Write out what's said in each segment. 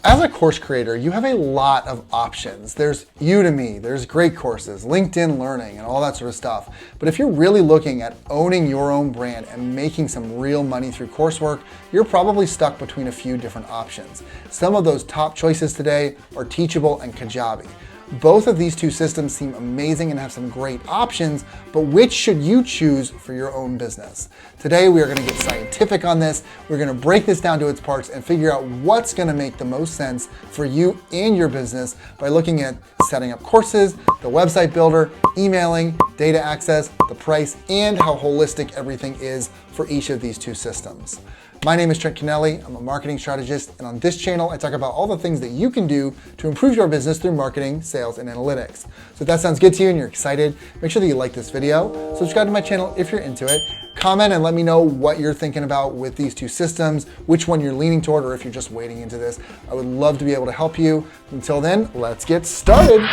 As a course creator, you have a lot of options. There's Udemy, there's great courses, LinkedIn Learning, and all that sort of stuff. But if you're really looking at owning your own brand and making some real money through coursework, you're probably stuck between a few different options. Some of those top choices today are Teachable and Kajabi. Both of these two systems seem amazing and have some great options, but which should you choose for your own business? Today, we are going to get scientific on this. We're going to break this down to its parts and figure out what's going to make the most sense for you and your business by looking at setting up courses, the website builder, emailing, data access, the price, and how holistic everything is for each of these two systems. My name is Trent Kennelly. I'm a marketing strategist, and on this channel, I talk about all the things that you can do to improve your business through marketing, sales, and analytics. So if that sounds good to you and you're excited, make sure that you like this video, subscribe to my channel if you're into it, comment and let me know what you're thinking about with these two systems, which one you're leaning toward, or if you're just wading into this. I would love to be able to help you. Until then, let's get started.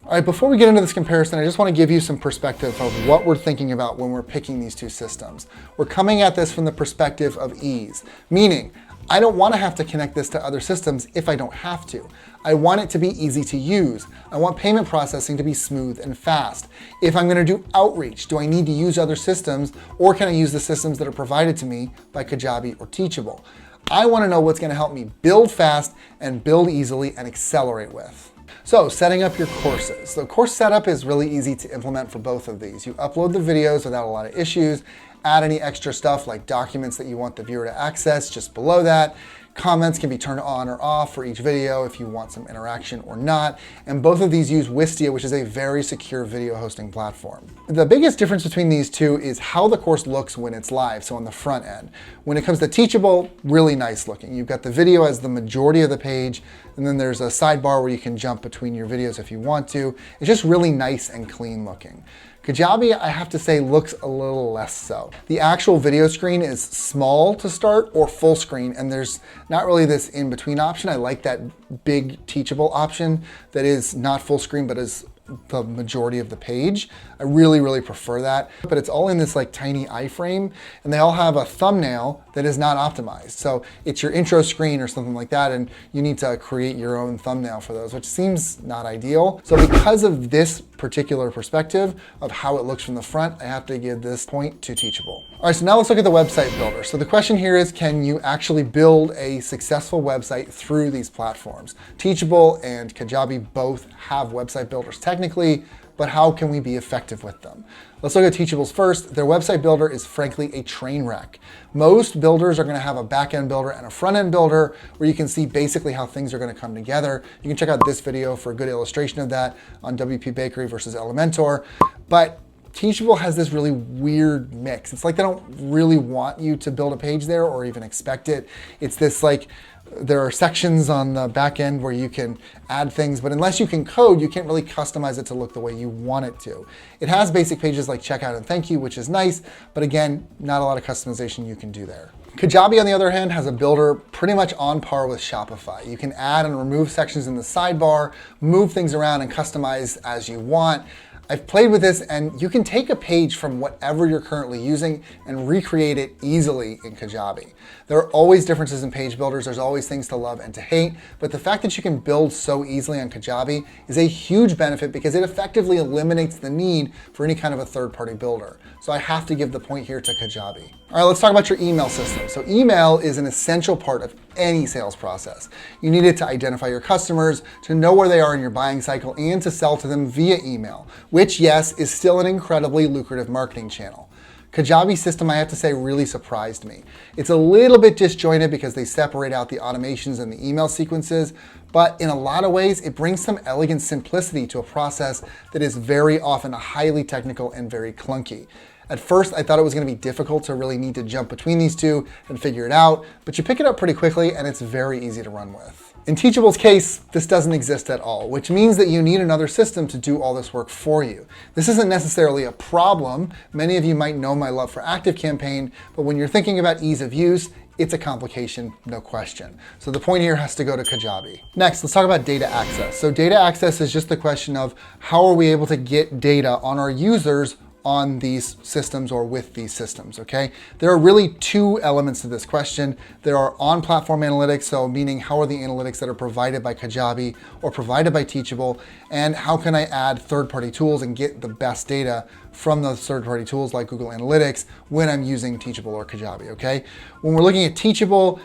All right, before we get into this comparison, I just want to give you some perspective of what we're thinking about when we're picking these two systems. We're coming at this from the perspective of ease, meaning I don't want to have to connect this to other systems if I don't have to. I want it to be easy to use. I want payment processing to be smooth and fast. If I'm going to do outreach, do I need to use other systems, or can I use the systems that are provided to me by Kajabi or Teachable? I want to know what's going to help me build fast and build easily and accelerate with. So setting up your courses. The course setup is really easy to implement for both of these. You upload the videos without a lot of issues, add any extra stuff like documents that you want the viewer to access just below that. Comments can be turned on or off for each video if you want some interaction or not. And both of these use Wistia, which is a very secure video hosting platform. The biggest difference between these two is how the course looks when it's live, so on the front end. When it comes to Teachable, really nice looking. You've got the video as the majority of the page, and then there's a sidebar where you can jump between your videos if you want to. It's just really nice and clean looking. Kajabi, I have to say, looks a little less so. The actual video screen is small to start or full screen, and there's not really this in-between option. I like that big Teachable option that is not full screen but is the majority of the page. I really, really prefer that. But it's all in this like tiny iframe, and they all have a thumbnail that is not optimized. So it's your intro screen or something like that, and you need to create your own thumbnail for those, which seems not ideal. So because of this particular perspective of how it looks from the front, I have to give this point to Teachable. All right, so now let's look at the website builder. So the question here is, can you actually build a successful website through these platforms? Teachable and Kajabi both have website builders technically, but how can we be effective with them? Let's look at Teachable's first. Their website builder is frankly a train wreck. Most builders are going to have a back-end builder and a front-end builder where you can see basically how things are going to come together. You can check out this video for a good illustration of that on WP Bakery versus Elementor. But Teachable has this really weird mix. It's like they don't really want you to build a page there or even expect it. It's this like, there are sections on the back end where you can add things, but unless you can code, you can't really customize it to look the way you want it to. It has basic pages like checkout and thank you, which is nice, but again, not a lot of customization you can do there. Kajabi, on the other hand, has a builder pretty much on par with Shopify. You can add and remove sections in the sidebar, move things around and customize as you want. I've played with this, and you can take a page from whatever you're currently using and recreate it easily in Kajabi. There are always differences in page builders. There's always things to love and to hate, but the fact that you can build so easily on Kajabi is a huge benefit because it effectively eliminates the need for any kind of a third-party builder. So I have to give the point here to Kajabi. All right, let's talk about your email system. So email is an essential part of any sales process. You need it to identify your customers, to know where they are in your buying cycle, and to sell to them via email, which, yes, is still an incredibly lucrative marketing channel. Kajabi's system, I have to say, really surprised me. It's a little bit disjointed because they separate out the automations and the email sequences, but in a lot of ways, it brings some elegant simplicity to a process that is very often highly technical and very clunky. At first, I thought it was going to be difficult to really need to jump between these two and figure it out, but you pick it up pretty quickly and it's very easy to run with. In Teachable's case, this doesn't exist at all, which means that you need another system to do all this work for you. This isn't necessarily a problem. Many of you might know my love for ActiveCampaign, but when you're thinking about ease of use, it's a complication, no question. So the point here has to go to Kajabi. Next, let's talk about data access. So data access is just the question of how are we able to get data on our users on these systems or with these systems, okay? There are really two elements to this question. There are on-platform analytics, so meaning how are the analytics that are provided by Kajabi or provided by Teachable, and how can I add third-party tools and get the best data from those third-party tools like Google Analytics when I'm using Teachable or Kajabi, okay? When we're looking at Teachable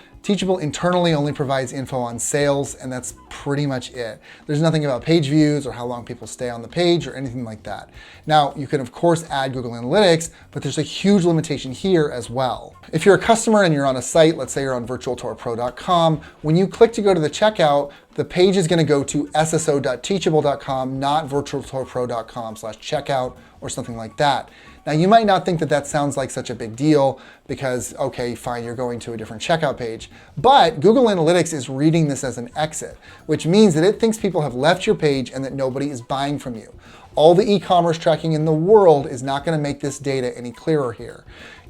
internally only provides info on sales, and that's pretty much it. There's nothing about page views or how long people stay on the page or anything like that. Now, you can of course add Google Analytics, but there's a huge limitation here as well. If you're a customer and you're on a site, let's say you're on virtualtourpro.com, when you click to go to the checkout, the page is going to go to sso.teachable.com, not virtualtourpro.com/checkout or something like that. Now, you might not think that that sounds like such a big deal because, okay, fine, you're going to a different checkout page. But Google Analytics is reading this as an exit, which means that it thinks people have left your page and that nobody is buying from you. All the e-commerce tracking in the world is not going to make this data any clearer here.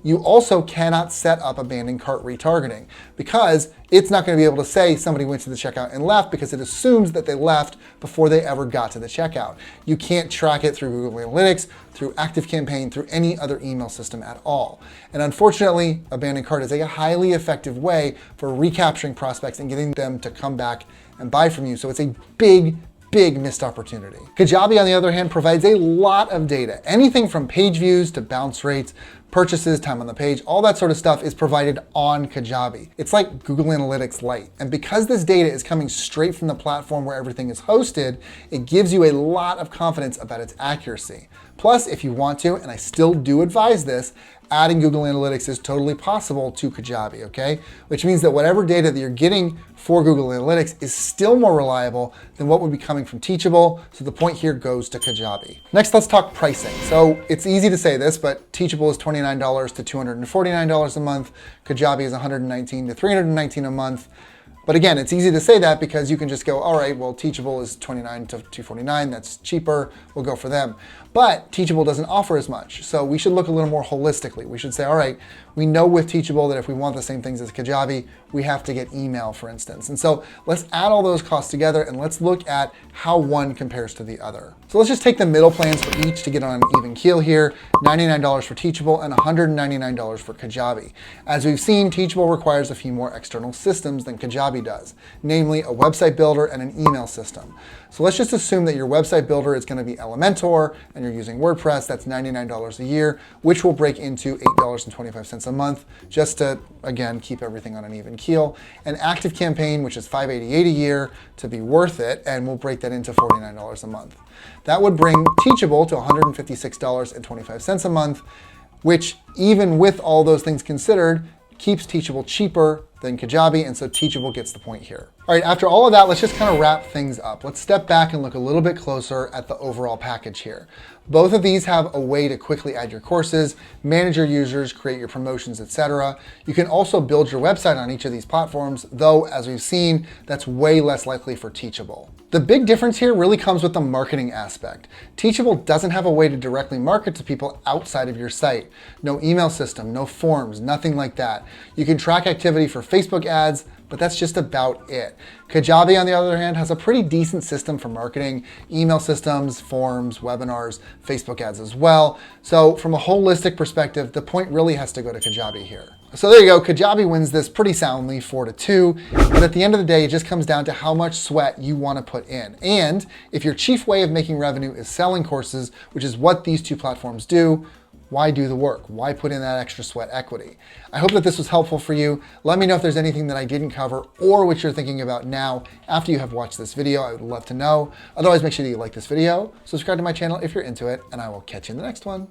You also cannot set up abandoned cart retargeting because it's not going to be able to say somebody went to the checkout and left because it assumes that they left before they ever got to the checkout. You can't track it through Google Analytics, through ActiveCampaign, through any other email system at all. And unfortunately, abandoned cart is a highly effective way for recapturing prospects and getting them to come back and buy from you. So it's a big missed opportunity. Kajabi, on the other hand, provides a lot of data. Anything from page views to bounce rates, purchases, time on the page, all that sort of stuff is provided on Kajabi. It's like Google Analytics Lite. And because this data is coming straight from the platform where everything is hosted, it gives you a lot of confidence about its accuracy. Plus, if you want to, and I still do advise this, adding Google Analytics is totally possible to Kajabi, okay? Which means that whatever data that you're getting for Google Analytics is still more reliable than what would be coming from Teachable, so the point here goes to Kajabi. Next, let's talk pricing. So it's easy to say this, but Teachable is $29 to $249 a month. Kajabi is $119 to $319 a month. But again, it's easy to say that because you can just go, all right, well, Teachable is $29 to $249, that's cheaper, we'll go for them. But Teachable doesn't offer as much, so we should look a little more holistically. We should say, all right, we know with Teachable that if we want the same things as Kajabi, we have to get email, for instance. And so let's add all those costs together and let's look at how one compares to the other. So let's just take the middle plans for each to get on an even keel here. $99 for Teachable and $199 for Kajabi. As we've seen, Teachable requires a few more external systems than Kajabi does, namely a website builder and an email system. So let's just assume that your website builder is going to be Elementor and you're using WordPress. That's $99 a year, which will break into $8.25 a month, just to, again, keep everything on an even keel. And ActiveCampaign, which is $588 a year to be worth it, and we'll break that into $49 a month. That would bring Teachable to $156.25 a month, which, even with all those things considered, keeps Teachable cheaper than Kajabi, and so Teachable gets the point here. All right, after all of that, let's just kind of wrap things up. Let's step back and look a little bit closer at the overall package here. Both of these have a way to quickly add your courses, manage your users, create your promotions, etc. You can also build your website on each of these platforms, though, as we've seen, that's way less likely for Teachable. The big difference here really comes with the marketing aspect. Teachable doesn't have a way to directly market to people outside of your site. No email system, no forms, nothing like that. You can track activity for Facebook ads, but that's just about it. Kajabi, on the other hand, has a pretty decent system for marketing, email systems, forms, webinars, Facebook ads as well. So from a holistic perspective, the point really has to go to Kajabi here. So there you go, Kajabi wins this pretty soundly, 4-2, but at the end of the day, it just comes down to how much sweat you want to put in. And if your chief way of making revenue is selling courses, which is what these two platforms do, why do the work? Why put in that extra sweat equity? I hope that this was helpful for you. Let me know if there's anything that I didn't cover or what you're thinking about now after you have watched this video. I would love to know. Otherwise, make sure that you like this video, subscribe to my channel if you're into it, and I will catch you in the next one.